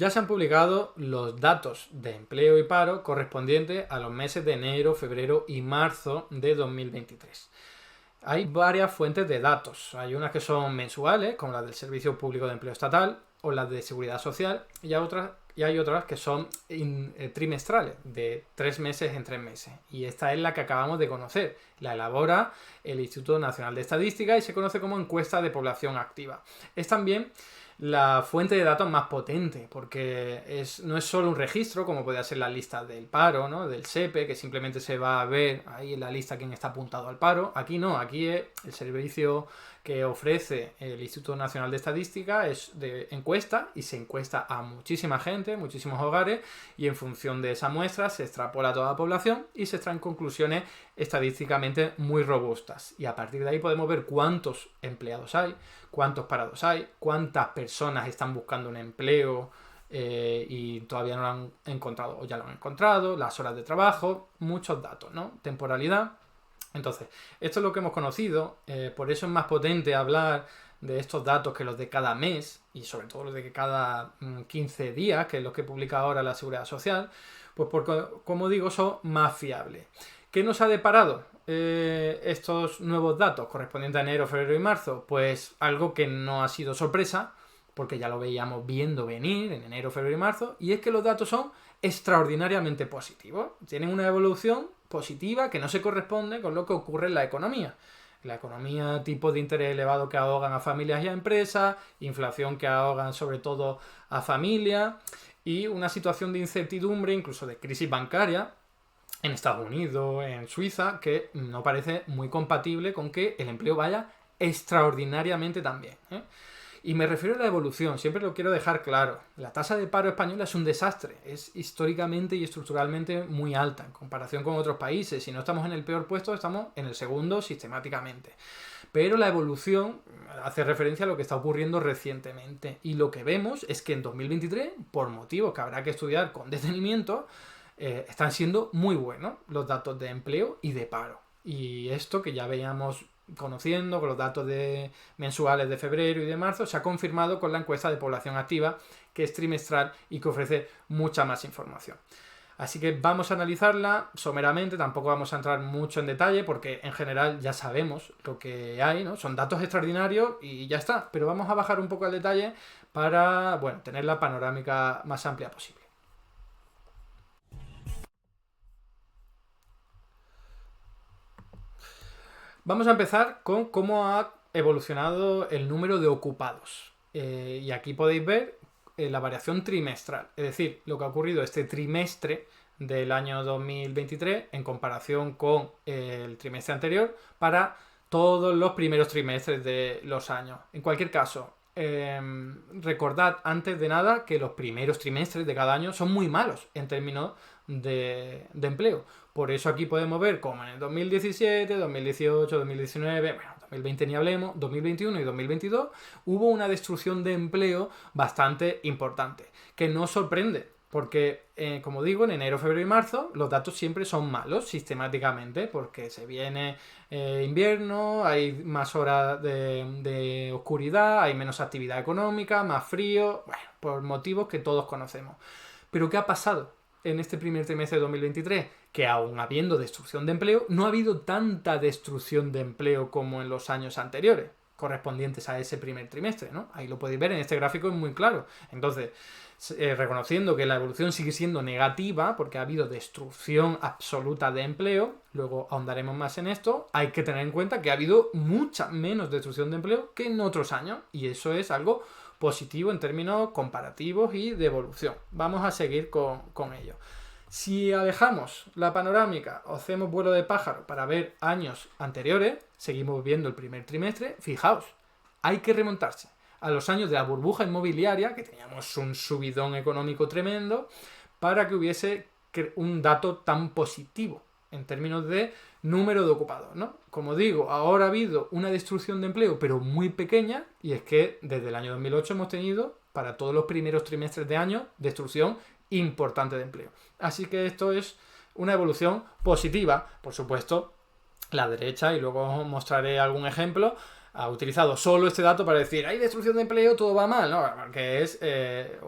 Ya se han publicado los datos de empleo y paro correspondientes a los meses de enero, febrero y marzo de 2023. Hay varias fuentes de datos. Hay unas que son mensuales, como las del Servicio Público de Empleo Estatal o las de Seguridad Social, y hay otras que son trimestrales, de 3 meses en 3 meses. Y esta es la que acabamos de conocer. La elabora el Instituto Nacional de Estadística y se conoce como encuesta de población activa. Es también la fuente de datos más potente, porque no es solo un registro, como podría ser la lista del paro, ¿no? Del SEPE, que simplemente se va a ver ahí en la lista quién está apuntado al paro. Aquí no, aquí es el servicio que ofrece el Instituto Nacional de Estadística, es de encuesta, y se encuesta a muchísima gente, muchísimos hogares, y en función de esa muestra se extrapola a toda la población y se extraen conclusiones estadísticamente muy robustas. Y a partir de ahí podemos ver cuántos empleados hay, cuántos parados hay, cuántas personas están buscando un empleo y todavía no lo han encontrado o ya lo han encontrado, las horas de trabajo, muchos datos, ¿no? Temporalidad. Entonces, esto es lo que hemos conocido, por eso es más potente hablar de estos datos que los de cada mes y sobre todo los de cada 15 días, que es lo que publica ahora la Seguridad Social, pues porque, como digo, son más fiables. ¿Qué nos ha deparado estos nuevos datos correspondientes a enero, febrero y marzo? Pues algo que no ha sido sorpresa, porque ya lo veíamos viendo venir en enero, febrero y marzo, y es que los datos son extraordinariamente positivos. Tienen una evolución positiva que no se corresponde con lo que ocurre en la economía. La economía, tipos de interés elevados que ahogan a familias y a empresas, inflación que ahogan sobre todo a familias y una situación de incertidumbre, incluso de crisis bancaria, en Estados Unidos, en Suiza, que no parece muy compatible con que el empleo vaya extraordinariamente tan bien, ¿eh? Y me refiero a la evolución, siempre lo quiero dejar claro. La tasa de paro española es un desastre, es históricamente y estructuralmente muy alta en comparación con otros países. Si no estamos en el peor puesto, estamos en el segundo sistemáticamente. Pero la evolución hace referencia a lo que está ocurriendo recientemente. Y lo que vemos es que en 2023, por motivos que habrá que estudiar con detenimiento, están siendo muy buenos los datos de empleo y de paro. Y esto que ya veíamos conociendo con los datos mensuales de febrero y de marzo, se ha confirmado con la encuesta de población activa, que es trimestral y que ofrece mucha más información. Así que vamos a analizarla someramente, tampoco vamos a entrar mucho en detalle porque en general ya sabemos lo que hay, ¿no? Son datos extraordinarios y ya está, pero vamos a bajar un poco al detalle para, bueno, tener la panorámica más amplia posible. Vamos a empezar con cómo ha evolucionado el número de ocupados. Y aquí podéis ver la variación trimestral, es decir, lo que ha ocurrido este trimestre del año 2023 en comparación con el trimestre anterior para todos los primeros trimestres de los años. En cualquier caso, recordad antes de nada que los primeros trimestres de cada año son muy malos en términos de empleo. Por eso aquí podemos ver como en el 2017, 2018, 2019, bueno, 2020 ni hablemos, 2021 y 2022 hubo una destrucción de empleo bastante importante, que no sorprende, porque, como digo, en enero, febrero y marzo los datos siempre son malos sistemáticamente, porque se viene invierno, hay más horas de oscuridad, hay menos actividad económica, más frío, bueno, por motivos que todos conocemos. Pero ¿qué ha pasado en este primer trimestre de 2023? Que aún habiendo destrucción de empleo, no ha habido tanta destrucción de empleo como en los años anteriores, correspondientes a ese primer trimestre, ¿no? Ahí lo podéis ver en este gráfico, es muy claro. Entonces, reconociendo que la evolución sigue siendo negativa, porque ha habido destrucción absoluta de empleo, luego ahondaremos más en esto, hay que tener en cuenta que ha habido mucha menos destrucción de empleo que en otros años, y eso es algo positivo en términos comparativos y de evolución. Vamos a seguir con ello. Si alejamos la panorámica o hacemos vuelo de pájaro para ver años anteriores, seguimos viendo el primer trimestre, fijaos, hay que remontarse a los años de la burbuja inmobiliaria, que teníamos un subidón económico tremendo, para que hubiese un dato tan positivo en términos de número de ocupados, ¿no? Como digo, ahora ha habido una destrucción de empleo, pero muy pequeña, y es que desde el año 2008 hemos tenido, para todos los primeros trimestres de año, destrucción importante de empleo. Así que esto es una evolución positiva. Por supuesto, la derecha, y luego os mostraré algún ejemplo, ha utilizado solo este dato para decir, hay destrucción de empleo, todo va mal, ¿no? Porque es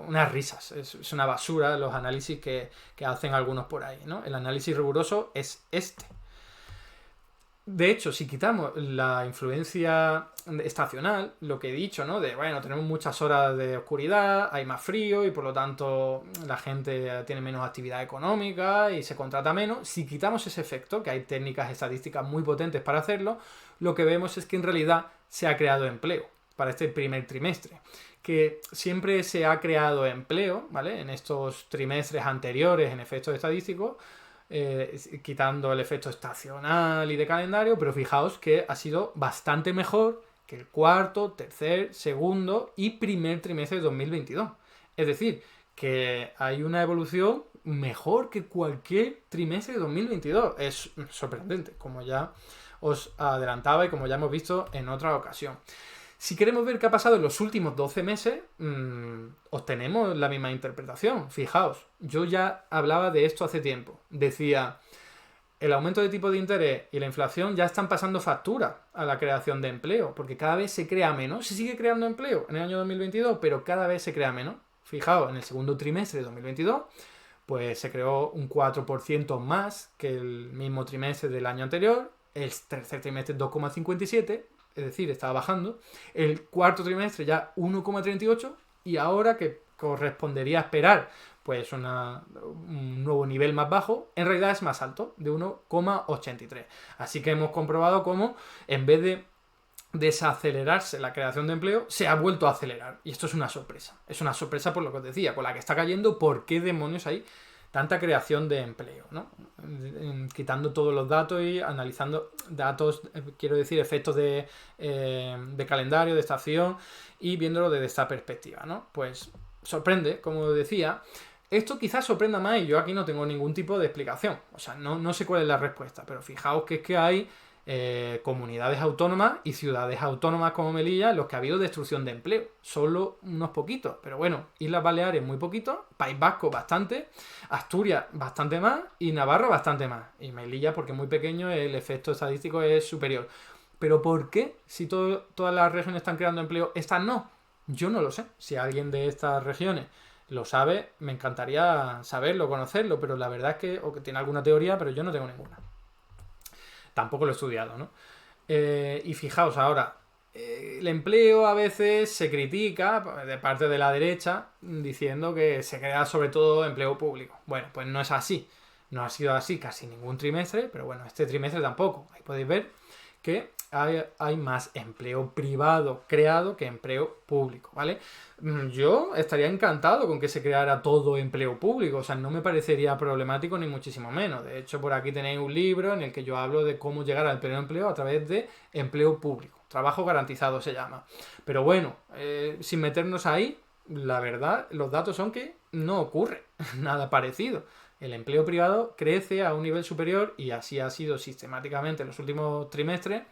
unas risas, es una basura los análisis que hacen algunos por ahí, ¿no? El análisis riguroso es este. De hecho, si quitamos la influencia estacional, lo que he dicho, ¿no? De, bueno, tenemos muchas horas de oscuridad, hay más frío y por lo tanto la gente tiene menos actividad económica y se contrata menos. Si quitamos ese efecto, que hay técnicas estadísticas muy potentes para hacerlo, lo que vemos es que en realidad se ha creado empleo para este primer trimestre. Que siempre se ha creado empleo, ¿vale? En estos trimestres anteriores en efectos estadísticos, quitando el efecto estacional y de calendario, pero fijaos que ha sido bastante mejor que el cuarto, tercer, segundo y primer trimestre de 2022. Es decir, que hay una evolución mejor que cualquier trimestre de 2022. Es sorprendente, como ya os adelantaba y como ya hemos visto en otra ocasión. Si queremos ver qué ha pasado en los últimos 12 meses, obtenemos la misma interpretación. Fijaos, yo ya hablaba de esto hace tiempo. Decía, el aumento de tipo de interés y la inflación ya están pasando factura a la creación de empleo, porque cada vez se crea menos. Se sigue creando empleo en el año 2022, pero cada vez se crea menos. Fijaos, en el segundo trimestre de 2022, pues se creó un 4% más que el mismo trimestre del año anterior. El tercer trimestre 2,57%. Es decir, estaba bajando. El cuarto trimestre ya 1,38 y ahora que correspondería a esperar pues un nuevo nivel más bajo, en realidad es más alto, de 1,83. Así que hemos comprobado cómo en vez de desacelerarse la creación de empleo, se ha vuelto a acelerar. Y esto es una sorpresa. Es una sorpresa por lo que os decía, con la que está cayendo, ¿por qué demonios hay tanta creación de empleo, ¿no? Quitando todos los datos y analizando datos, quiero decir, efectos de calendario, de estación y viéndolo desde esta perspectiva, ¿no? Pues sorprende, como decía. Esto quizás sorprenda más y yo aquí no tengo ningún tipo de explicación. O sea, no sé cuál es la respuesta, pero fijaos que es que hay comunidades autónomas y ciudades autónomas como Melilla en los que ha habido destrucción de empleo. Solo unos poquitos, pero bueno, Islas Baleares muy poquito, País Vasco bastante, Asturias bastante más y Navarra bastante más. Y Melilla, porque es muy pequeño, el efecto estadístico es superior. Pero ¿por qué? Si todas las regiones están creando empleo, estas no. Yo no lo sé. Si alguien de estas regiones lo sabe, me encantaría saberlo, conocerlo, pero la verdad es que, o que tiene alguna teoría, pero yo no tengo ninguna. Tampoco lo he estudiado, ¿no? Y fijaos ahora, el empleo a veces se critica de parte de la derecha diciendo que se crea sobre todo empleo público. Bueno, pues no es así. No ha sido así casi ningún trimestre, pero bueno, este trimestre tampoco. Ahí podéis ver que hay más empleo privado creado que empleo público, ¿vale? Yo estaría encantado con que se creara todo empleo público, o sea, no me parecería problemático ni muchísimo menos. De hecho, por aquí tenéis un libro en el que yo hablo de cómo llegar al pleno empleo a través de empleo público. Trabajo garantizado se llama. Pero bueno, sin meternos ahí, la verdad, los datos son que no ocurre nada parecido. El empleo privado crece a un nivel superior y así ha sido sistemáticamente en los últimos trimestres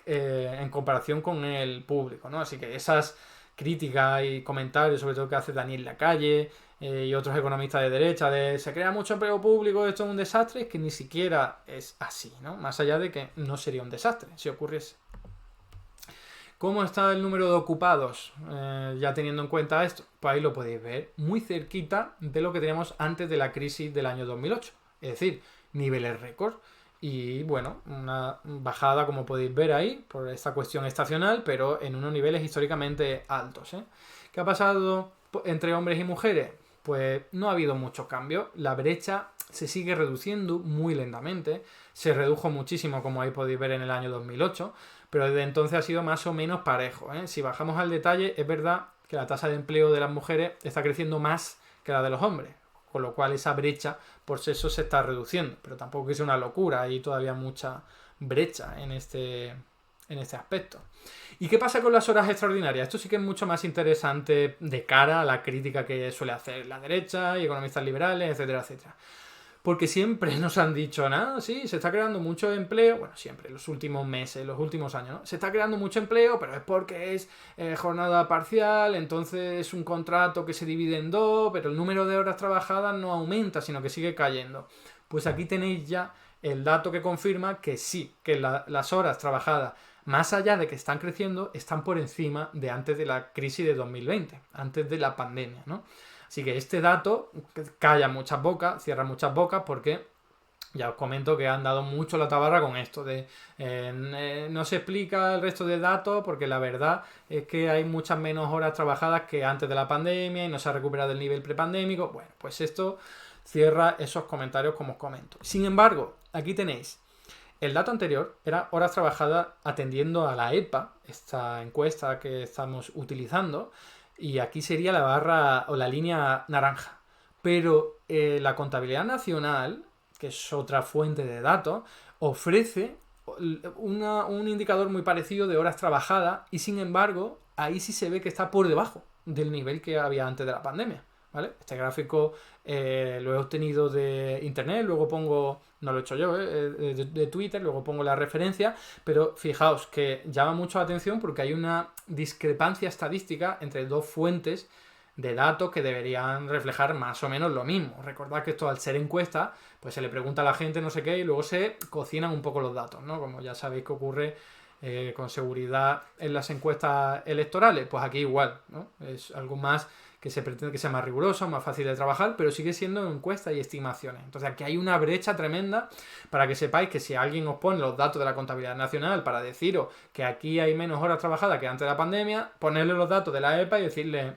en comparación con el público, ¿no? Así que esas críticas y comentarios, sobre todo que hace Daniel Lacalle y otros economistas de derecha, de se crea mucho empleo público, esto es un desastre, es que ni siquiera es así, ¿no? Más allá de que no sería un desastre si ocurriese. ¿Cómo está el número de ocupados? Ya teniendo en cuenta esto, pues ahí lo podéis ver muy cerquita de lo que teníamos antes de la crisis del año 2008. Es decir, niveles récord. Y bueno, una bajada, como podéis ver ahí, por esta cuestión estacional, pero en unos niveles históricamente altos. ¿Qué ha pasado entre hombres y mujeres? Pues no ha habido muchos cambios. La brecha se sigue reduciendo muy lentamente. Se redujo muchísimo, como ahí podéis ver en el año 2008. Pero desde entonces ha sido más o menos parejo. Si bajamos al detalle, es verdad que la tasa de empleo de las mujeres está creciendo más que la de los hombres, con lo cual esa brecha por sexo se está reduciendo, pero tampoco es una locura, hay todavía mucha brecha en este aspecto. ¿Y qué pasa con las horas extraordinarias? Esto sí que es mucho más interesante de cara a la crítica que suele hacer la derecha y economistas liberales, etcétera, etcétera. Porque siempre nos han dicho, nada, sí, se está creando mucho empleo, bueno, siempre, los últimos meses, los últimos años, ¿no? Se está creando mucho empleo, pero es porque es jornada parcial, entonces es un contrato que se divide en dos, pero el número de horas trabajadas no aumenta, sino que sigue cayendo. Pues aquí tenéis ya el dato que confirma que sí, que las horas trabajadas más allá de que están creciendo, están por encima de antes de la crisis de 2020, antes de la pandemia, ¿no? Así que este dato calla muchas bocas, cierra muchas bocas, porque ya os comento que han dado mucho la tabarra con esto de no se explica el resto de datos porque la verdad es que hay muchas menos horas trabajadas que antes de la pandemia y no se ha recuperado el nivel prepandémico. Bueno, pues esto cierra esos comentarios como os comento. Sin embargo, aquí tenéis el dato anterior, era horas trabajadas atendiendo a la EPA, esta encuesta que estamos utilizando, y aquí sería la barra o la línea naranja. Pero la contabilidad nacional, que es otra fuente de datos, ofrece un indicador muy parecido de horas trabajadas y sin embargo ahí sí se ve que está por debajo del nivel que había antes de la pandemia. ¿Vale? Este gráfico lo he obtenido de internet, luego pongo, no lo he hecho yo, de Twitter, luego pongo la referencia, pero fijaos que llama mucho la atención porque hay una discrepancia estadística entre dos fuentes de datos que deberían reflejar más o menos lo mismo. Recordad que esto al ser encuesta, pues se le pregunta a la gente no sé qué y luego se cocinan un poco los datos, ¿no? Como ya sabéis que ocurre con seguridad en las encuestas electorales, pues aquí igual, ¿no? Es algo más que se pretende que sea más riguroso, más fácil de trabajar, pero sigue siendo encuestas y estimaciones. Entonces aquí hay una brecha tremenda para que sepáis que si alguien os pone los datos de la contabilidad nacional para deciros que aquí hay menos horas trabajadas que antes de la pandemia, ponerle los datos de la EPA y decirle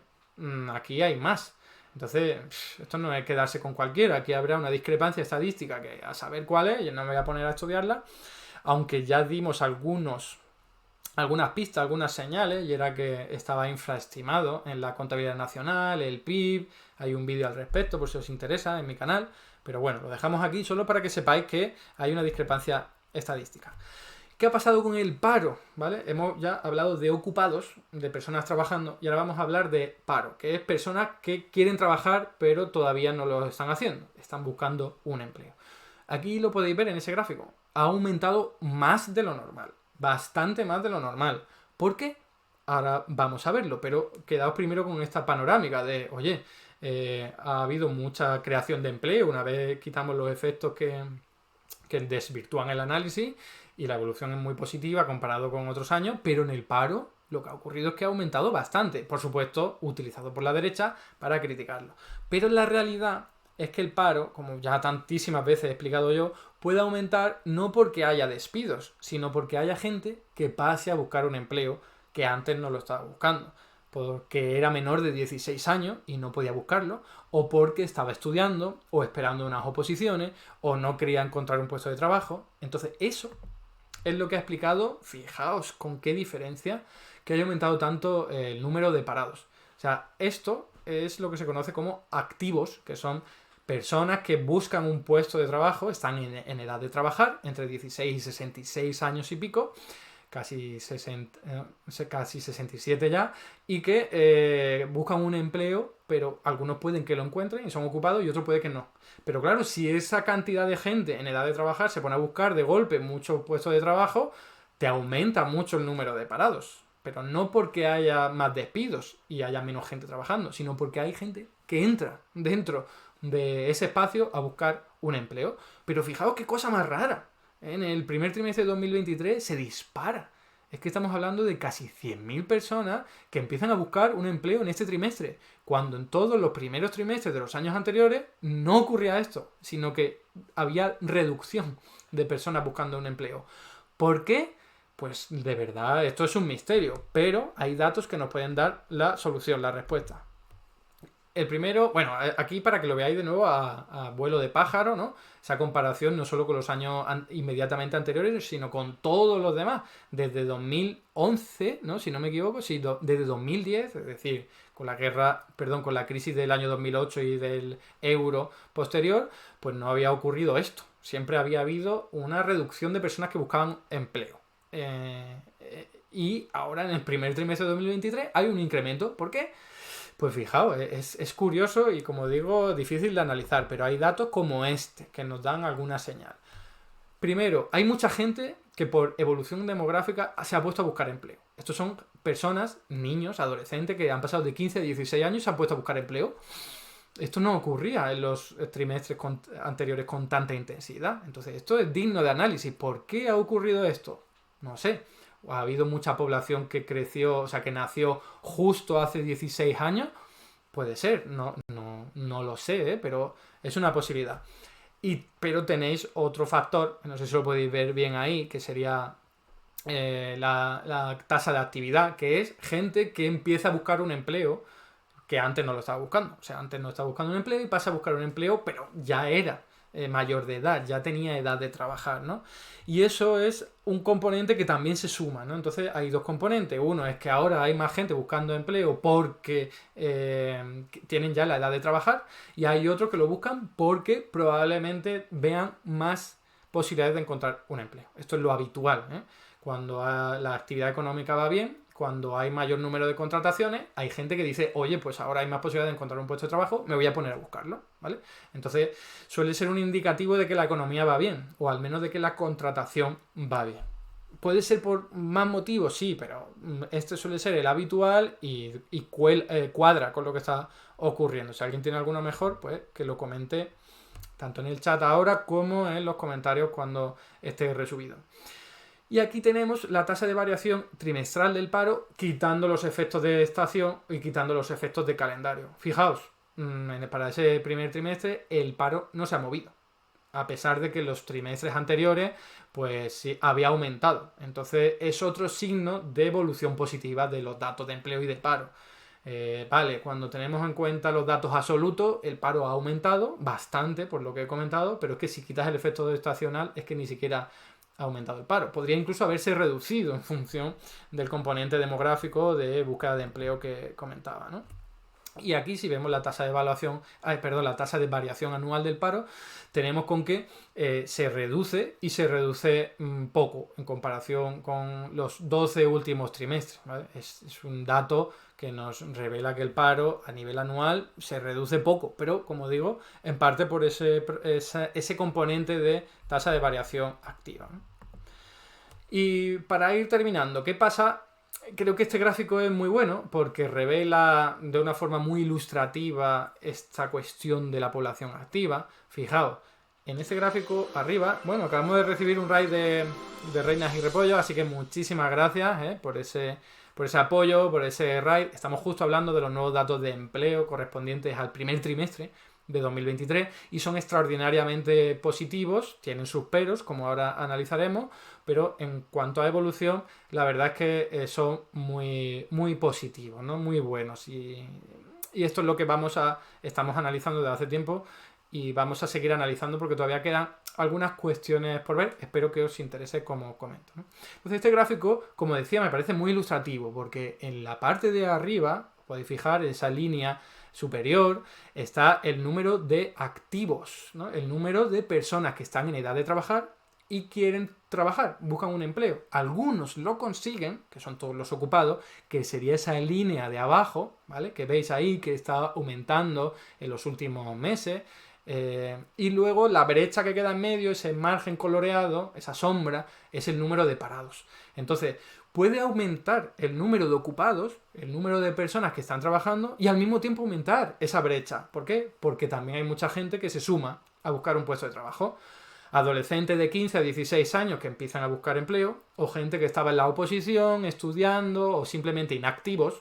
aquí hay más. Entonces, esto no es quedarse con cualquiera, aquí habrá una discrepancia estadística que a saber cuál es, yo no me voy a poner a estudiarla, aunque ya dimos algunas pistas, algunas señales, y era que estaba infraestimado en la contabilidad nacional, el PIB, hay un vídeo al respecto por si os interesa en mi canal, pero bueno, lo dejamos aquí solo para que sepáis que hay una discrepancia estadística. ¿Qué ha pasado con el paro? ¿Vale? Hemos ya hablado de ocupados, de personas trabajando, y ahora vamos a hablar de paro, que es personas que quieren trabajar pero todavía no lo están haciendo, están buscando un empleo. Aquí lo podéis ver en ese gráfico, ha aumentado más de lo normal, bastante más de lo normal. ¿Por qué? Ahora vamos a verlo, pero quedaos primero con esta panorámica de, oye, ha habido mucha creación de empleo, una vez quitamos los efectos que desvirtúan el análisis, y la evolución es muy positiva comparado con otros años, pero en el paro lo que ha ocurrido es que ha aumentado bastante, por supuesto utilizado por la derecha para criticarlo. Pero la realidad es que el paro, como ya tantísimas veces he explicado yo, puede aumentar no porque haya despidos, sino porque haya gente que pase a buscar un empleo que antes no lo estaba buscando, porque era menor de 16 años y no podía buscarlo, o porque estaba estudiando, o esperando unas oposiciones, o no quería encontrar un puesto de trabajo. Entonces eso es lo que ha explicado, fijaos con qué diferencia, que haya aumentado tanto el número de parados. O sea, esto es lo que se conoce como activos, que son personas que buscan un puesto de trabajo, están en edad de trabajar, entre 16 y 66 años y pico, casi 67 ya, y que buscan un empleo, pero algunos pueden que lo encuentren y son ocupados y otros puede que no. Pero claro, si esa cantidad de gente en edad de trabajar se pone a buscar de golpe muchos puestos de trabajo, te aumenta mucho el número de parados. Pero no porque haya más despidos y haya menos gente trabajando, sino porque hay gente que entra dentro de ese espacio a buscar un empleo. Pero fijaos qué cosa más rara. En el primer trimestre de 2023 se dispara. Es que estamos hablando de casi 100.000 personas que empiezan a buscar un empleo en este trimestre, cuando en todos los primeros trimestres de los años anteriores no ocurría esto, sino que había reducción de personas buscando un empleo. ¿Por qué? Pues de verdad, esto es un misterio, pero hay datos que nos pueden dar la solución, la respuesta. El primero, bueno, aquí para que lo veáis de nuevo a vuelo de pájaro, ¿no? Esa comparación no solo con los años inmediatamente anteriores, sino con todos los demás. Desde 2011, ¿no? Si no me equivoco, sí, desde 2010, es decir, con la con la crisis del año 2008 y del euro posterior, pues no había ocurrido esto. Siempre había habido una reducción de personas que buscaban empleo. Y ahora en el primer trimestre de 2023 hay un incremento. ¿Por qué? Pues fijaos, es curioso y como digo, difícil de analizar, pero hay datos como este que nos dan alguna señal. Primero, hay mucha gente que por evolución demográfica se ha puesto a buscar empleo. Estos son personas, niños, adolescentes que han pasado de 15 a 16 años y se han puesto a buscar empleo. Esto no ocurría en los trimestres anteriores con tanta intensidad. Entonces, esto es digno de análisis. ¿Por qué ha ocurrido esto? No sé. ha habido mucha población que creció, o sea, que nació justo hace 16 años. Puede ser, no lo sé, pero es una posibilidad. Pero tenéis otro factor, no sé si lo podéis ver bien ahí, que sería la tasa de actividad, que es gente que empieza a buscar un empleo que antes no lo estaba buscando. O sea, antes no estaba buscando un empleo y pasa a buscar un empleo, pero ya era mayor de edad, ya tenía edad de trabajar, ¿no? Y eso es un componente que también se suma, ¿no? Entonces hay dos componentes. Uno es que ahora hay más gente buscando empleo porque tienen ya la edad de trabajar, y hay otros que lo buscan porque probablemente vean más posibilidades de encontrar un empleo. Esto es lo habitual, ¿eh? Cuando la actividad económica va bien, cuando hay mayor número de contrataciones, hay gente que dice, oye, pues ahora hay más posibilidad de encontrar un puesto de trabajo, me voy a poner a buscarlo, ¿vale? Entonces suele ser un indicativo de que la economía va bien, o al menos de que la contratación va bien. Puede ser por más motivos, sí, pero este suele ser el habitual y cuadra con lo que está ocurriendo. Si alguien tiene alguno mejor, pues que lo comente tanto en el chat ahora como en los comentarios cuando esté resubido. Y aquí tenemos la tasa de variación trimestral del paro, quitando los efectos de estación y quitando los efectos de calendario. Fijaos, para ese primer trimestre el paro no se ha movido, a pesar de que los trimestres anteriores pues sí había aumentado. Entonces es otro signo de evolución positiva de los datos de empleo y de paro. Vale, cuando tenemos en cuenta los datos absolutos, el paro ha aumentado bastante, por lo que he comentado, pero es que si quitas el efecto de estacional, es que ni siquiera ha aumentado el paro. Podría incluso haberse reducido en función del componente demográfico de búsqueda de empleo que comentaba, ¿no? Y aquí, si vemos la tasa de la tasa de variación anual del paro, tenemos con que se reduce, y se reduce poco en comparación con los 12 últimos trimestres, ¿vale? Es un dato que nos revela que el paro a nivel anual se reduce poco, pero como digo, en parte por ese componente de tasa de variación activa, ¿no? Y para ir terminando, ¿qué pasa? Creo que este gráfico es muy bueno porque revela de una forma muy ilustrativa esta cuestión de la población activa. Fijaos, en este gráfico arriba, bueno, acabamos de recibir un raid de Reinas y Repollo, así que muchísimas gracias por ese apoyo, por ese raid. Estamos justo hablando de los nuevos datos de empleo correspondientes al primer trimestre de 2023 y son extraordinariamente positivos, tienen sus peros, como ahora analizaremos, pero en cuanto a evolución, la verdad es que son muy, muy positivos, ¿no? Muy buenos, y esto es lo que estamos analizando desde hace tiempo y vamos a seguir analizando porque todavía quedan algunas cuestiones por ver. Espero que os interese como comento, ¿no? Entonces este gráfico, como decía, me parece muy ilustrativo porque en la parte de arriba, podéis fijar, en esa línea superior está el número de activos, ¿no? El número de personas que están en edad de trabajar y quieren trabajar, buscan un empleo. Algunos lo consiguen, que son todos los ocupados, que sería esa línea de abajo, ¿vale? Que veis ahí que está aumentando en los últimos meses. Y luego la brecha que queda en medio, ese margen coloreado, esa sombra, es el número de parados. Entonces, puede aumentar el número de ocupados, el número de personas que están trabajando, y al mismo tiempo aumentar esa brecha. ¿Por qué? Porque también hay mucha gente que se suma a buscar un puesto de trabajo. Adolescentes de 15 a 16 años que empiezan a buscar empleo, o gente que estaba en la oposición, estudiando, o simplemente inactivos,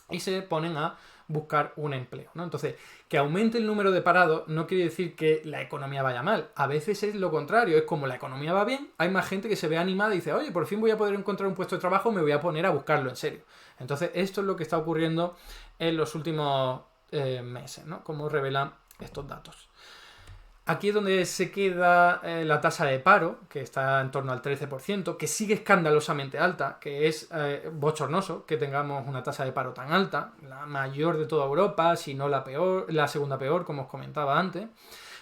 y se ponen a buscar un empleo, ¿no? Entonces, que aumente el número de parados no quiere decir que la economía vaya mal. A veces es lo contrario, es como la economía va bien, hay más gente que se ve animada y dice, oye, por fin voy a poder encontrar un puesto de trabajo, me voy a poner a buscarlo en serio. Entonces, esto es lo que está ocurriendo en los últimos meses, ¿no? Como revelan estos datos. Aquí es donde se queda la tasa de paro, que está en torno al 13%, que sigue escandalosamente alta, que es bochornoso que tengamos una tasa de paro tan alta, la mayor de toda Europa, si no la peor, la segunda peor, como os comentaba antes.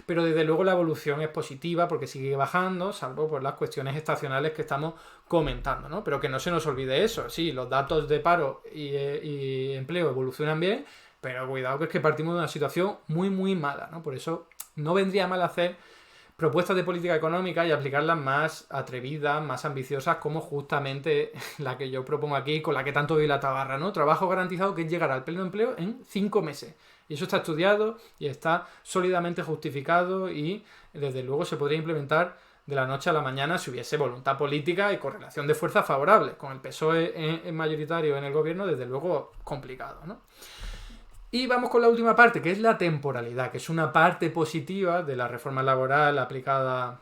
Pero desde luego la evolución es positiva porque sigue bajando, salvo por las cuestiones estacionales que estamos comentando, ¿no? Pero que no se nos olvide eso. Sí, los datos de paro y empleo evolucionan bien, pero cuidado que es que partimos de una situación muy, muy mala, ¿no? Por eso no vendría mal hacer propuestas de política económica y aplicarlas más atrevidas, más ambiciosas, como justamente la que yo propongo aquí, con la que tanto doy la tabarra, ¿no? Trabajo garantizado, que es llegar al pleno empleo en 5 meses. Y eso está estudiado y está sólidamente justificado y, desde luego, se podría implementar de la noche a la mañana si hubiese voluntad política y correlación de fuerzas favorable. Con el PSOE en mayoritario en el gobierno, desde luego complicado, ¿no? Y vamos con la última parte, que es la temporalidad, que es una parte positiva de la reforma laboral aplicada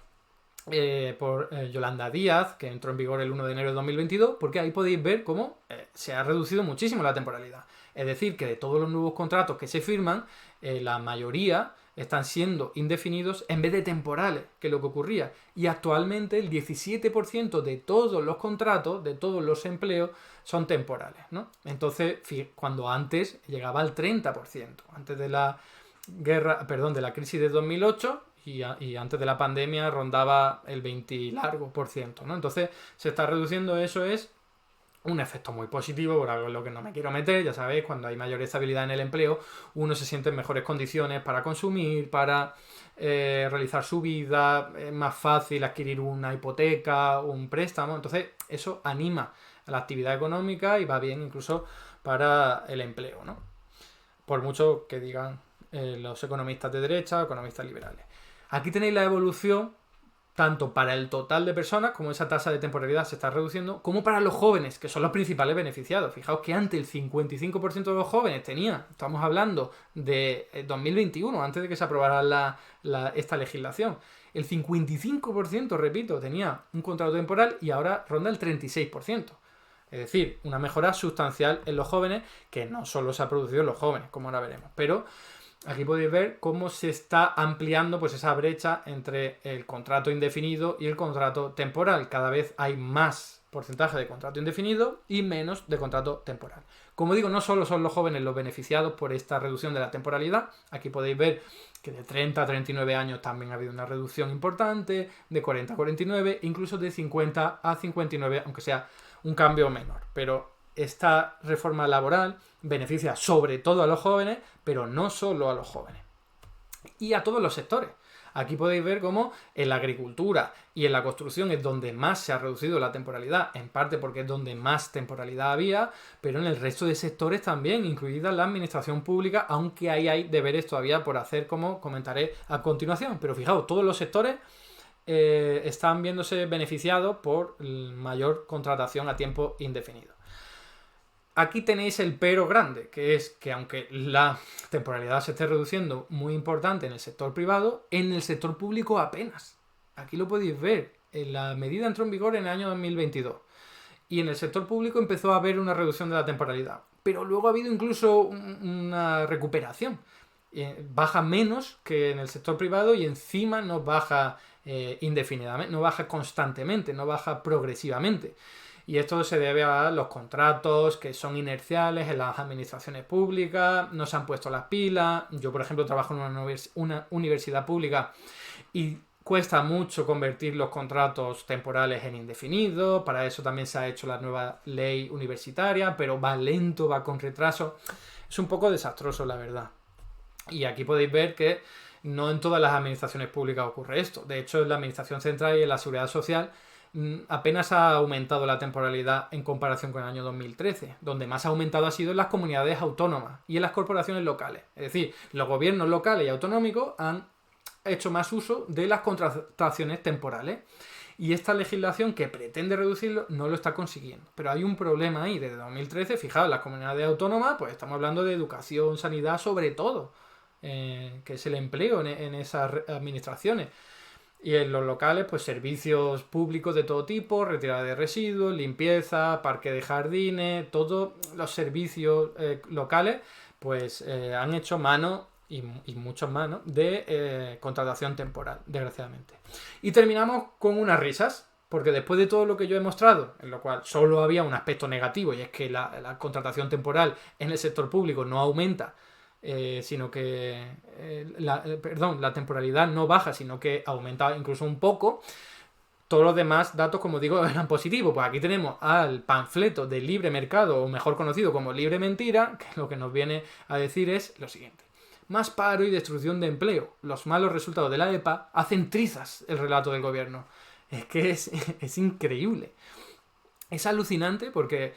por Yolanda Díaz, que entró en vigor el 1 de enero de 2022, porque ahí podéis ver cómo se ha reducido muchísimo la temporalidad. Es decir, que de todos los nuevos contratos que se firman, la mayoría están siendo indefinidos en vez de temporales, que es lo que ocurría. Y actualmente el 17% de todos los contratos, de todos los empleos, son temporales, ¿no? Entonces, cuando antes llegaba al 30%, antes de la de la crisis de 2008 y antes de la pandemia rondaba el 20 y largo por ciento, ¿no? Entonces se está reduciendo, eso es un efecto muy positivo, por algo en lo que no me quiero meter. Ya sabéis, cuando hay mayor estabilidad en el empleo, uno se siente en mejores condiciones para consumir, para realizar su vida, es más fácil adquirir una hipoteca, un préstamo, entonces eso anima a la actividad económica y va bien incluso para el empleo, ¿no? Por mucho que digan los economistas de derecha, economistas liberales. Aquí tenéis la evolución tanto para el total de personas, como esa tasa de temporalidad se está reduciendo, como para los jóvenes, que son los principales beneficiados. Fijaos que antes el 55% de los jóvenes tenía, estamos hablando de 2021, antes de que se aprobara esta legislación, el 55%, repito, tenía un contrato temporal y ahora ronda el 36%. Es decir, una mejora sustancial en los jóvenes, que no solo se ha producido en los jóvenes, como ahora veremos, pero aquí podéis ver cómo se está ampliando pues esa brecha entre el contrato indefinido y el contrato temporal. Cada vez hay más porcentaje de contrato indefinido y menos de contrato temporal. Como digo, no solo son los jóvenes los beneficiados por esta reducción de la temporalidad. Aquí podéis ver que de 30 a 39 años también ha habido una reducción importante, de 40 a 49, incluso de 50 a 59, aunque sea un cambio menor. Pero esta reforma laboral beneficia sobre todo a los jóvenes, pero no solo a los jóvenes. Y a todos los sectores. Aquí podéis ver cómo en la agricultura y en la construcción es donde más se ha reducido la temporalidad, en parte porque es donde más temporalidad había, pero en el resto de sectores también, incluida la administración pública, aunque ahí hay deberes todavía por hacer, como comentaré a continuación. Pero fijaos, todos los sectores están viéndose beneficiados por mayor contratación a tiempo indefinido. Aquí tenéis el pero grande, que es que aunque la temporalidad se esté reduciendo muy importante en el sector privado, en el sector público apenas. Aquí lo podéis ver. La medida entró en vigor en el año 2022 y en el sector público empezó a haber una reducción de la temporalidad. Pero luego ha habido incluso una recuperación. Baja menos que en el sector privado y encima no baja indefinidamente, no baja constantemente, no baja progresivamente. Y esto se debe a los contratos que son inerciales en las administraciones públicas, no se han puesto las pilas. Yo, por ejemplo, trabajo en una universidad pública y cuesta mucho convertir los contratos temporales en indefinidos. Para eso también se ha hecho la nueva ley universitaria, pero va lento, va con retraso. Es un poco desastroso, la verdad. Y aquí podéis ver que no en todas las administraciones públicas ocurre esto. De hecho, en la Administración Central y en la Seguridad Social apenas ha aumentado la temporalidad en comparación con el año 2013. Donde más ha aumentado ha sido en las comunidades autónomas y en las corporaciones locales. Es decir, los gobiernos locales y autonómicos han hecho más uso de las contrataciones temporales. Y esta legislación que pretende reducirlo no lo está consiguiendo. Pero hay un problema ahí. Desde 2013, fijaos, las comunidades autónomas, pues estamos hablando de educación, sanidad, sobre todo, que es el empleo en esas administraciones. Y en los locales, pues servicios públicos de todo tipo, retirada de residuos, limpieza, parque de jardines, todos los servicios locales, pues han hecho mano, y muchos más, ¿no?, de contratación temporal, desgraciadamente. Y terminamos con unas risas, porque después de todo lo que yo he mostrado, en lo cual solo había un aspecto negativo, y es que la contratación temporal en el sector público no aumenta, sino que la temporalidad no baja, sino que aumenta incluso un poco. Todos los demás datos, como digo, eran positivos. Pues aquí tenemos al panfleto de libre mercado, o mejor conocido como libre mentira, que lo que nos viene a decir es lo siguiente: más paro y destrucción de empleo. Los malos resultados de la EPA hacen trizas el relato del gobierno. Es que es increíble. Es alucinante porque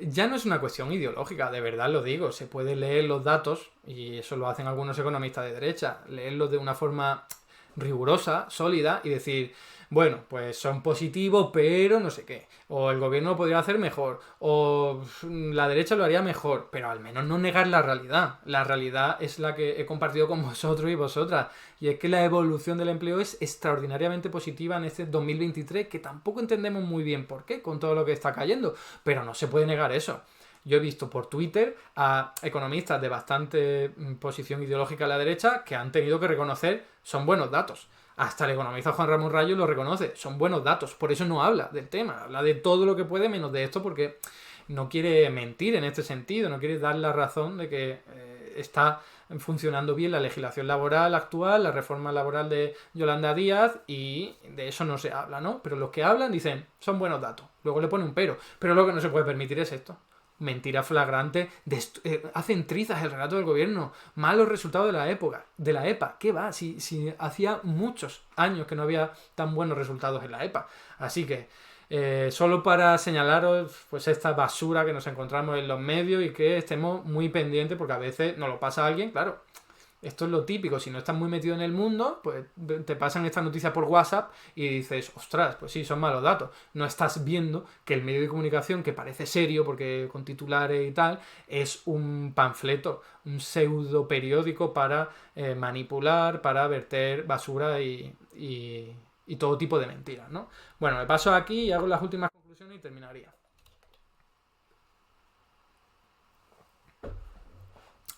ya no es una cuestión ideológica, de verdad lo digo. Se puede leer los datos, y eso lo hacen algunos economistas de derecha, leerlos de una forma rigurosa, sólida, y decir, bueno, pues son positivos, pero no sé qué. O el gobierno lo podría hacer mejor. O la derecha lo haría mejor. Pero al menos no negar la realidad. La realidad es la que he compartido con vosotros y vosotras. Y es que la evolución del empleo es extraordinariamente positiva en este 2023, que tampoco entendemos muy bien por qué, con todo lo que está cayendo. Pero no se puede negar eso. Yo he visto por Twitter a economistas de bastante posición ideológica a la derecha que han tenido que reconocer son buenos datos. Hasta el economista Juan Ramón Rayo lo reconoce, son buenos datos, por eso no habla del tema, habla de todo lo que puede menos de esto porque no quiere mentir en este sentido, no quiere dar la razón de que está funcionando bien la legislación laboral actual, la reforma laboral de Yolanda Díaz, y de eso no se habla, ¿no? Pero los que hablan dicen, son buenos datos, luego le pone un pero lo que no se puede permitir es esto. Mentira flagrante, hacen trizas el relato del gobierno, malos resultados de la EPA, ¿qué va? Si hacía muchos años que no había tan buenos resultados en la EPA, así que solo para señalaros pues esta basura que nos encontramos en los medios y que estemos muy pendientes porque a veces nos lo pasa a alguien, claro. Esto es lo típico, si no estás muy metido en el mundo, pues te pasan estas noticias por WhatsApp y dices, ostras, pues sí, son malos datos. No estás viendo que el medio de comunicación, que parece serio, porque con titulares y tal, es un panfleto, un pseudo periódico para manipular, para verter basura y todo tipo de mentiras, ¿no? Bueno, me paso aquí y hago las últimas conclusiones y terminaría.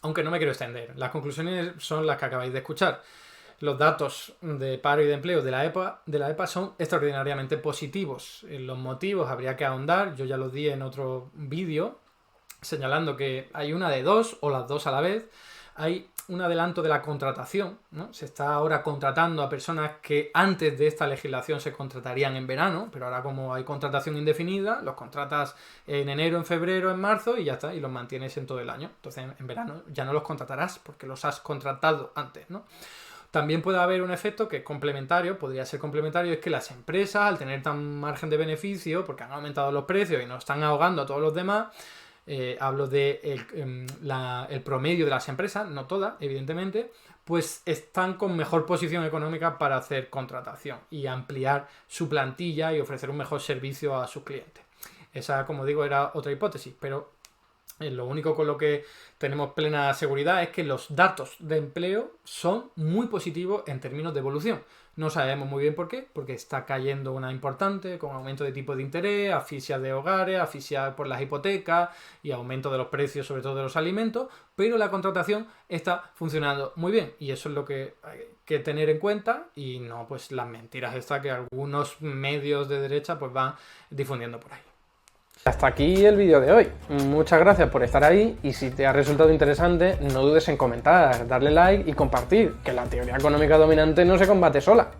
Aunque no me quiero extender. Las conclusiones son las que acabáis de escuchar. Los datos de paro y de empleo de la EPA son extraordinariamente positivos. En los motivos habría que ahondar. Yo ya los di en otro vídeo señalando que hay una de dos o las dos a la vez. Hay un adelanto de la contratación, ¿no? Se está ahora contratando a personas que antes de esta legislación se contratarían en verano, pero ahora como hay contratación indefinida, los contratas en enero, en febrero, en marzo y ya está, y los mantienes en todo el año. Entonces en verano ya no los contratarás porque los has contratado antes, ¿no? También puede haber un efecto que es complementario, podría ser complementario, es que las empresas, al tener tan margen de beneficio, porque han aumentado los precios y nos están ahogando a todos los demás, hablo de el promedio de las empresas, no todas, evidentemente, pues están con mejor posición económica para hacer contratación y ampliar su plantilla y ofrecer un mejor servicio a sus clientes. Esa, como digo, era otra hipótesis, pero lo único con lo que tenemos plena seguridad es que los datos de empleo son muy positivos en términos de evolución. No sabemos muy bien por qué, porque está cayendo una importante con aumento de tipo de interés, asfixia de hogares, asfixia por las hipotecas y aumento de los precios, sobre todo de los alimentos, pero la contratación está funcionando muy bien y eso es lo que hay que tener en cuenta y no pues las mentiras estas que algunos medios de derecha pues van difundiendo por ahí. Hasta aquí el vídeo de hoy. Muchas gracias por estar ahí y si te ha resultado interesante no dudes en comentar, darle like y compartir, que la teoría económica dominante no se combate sola.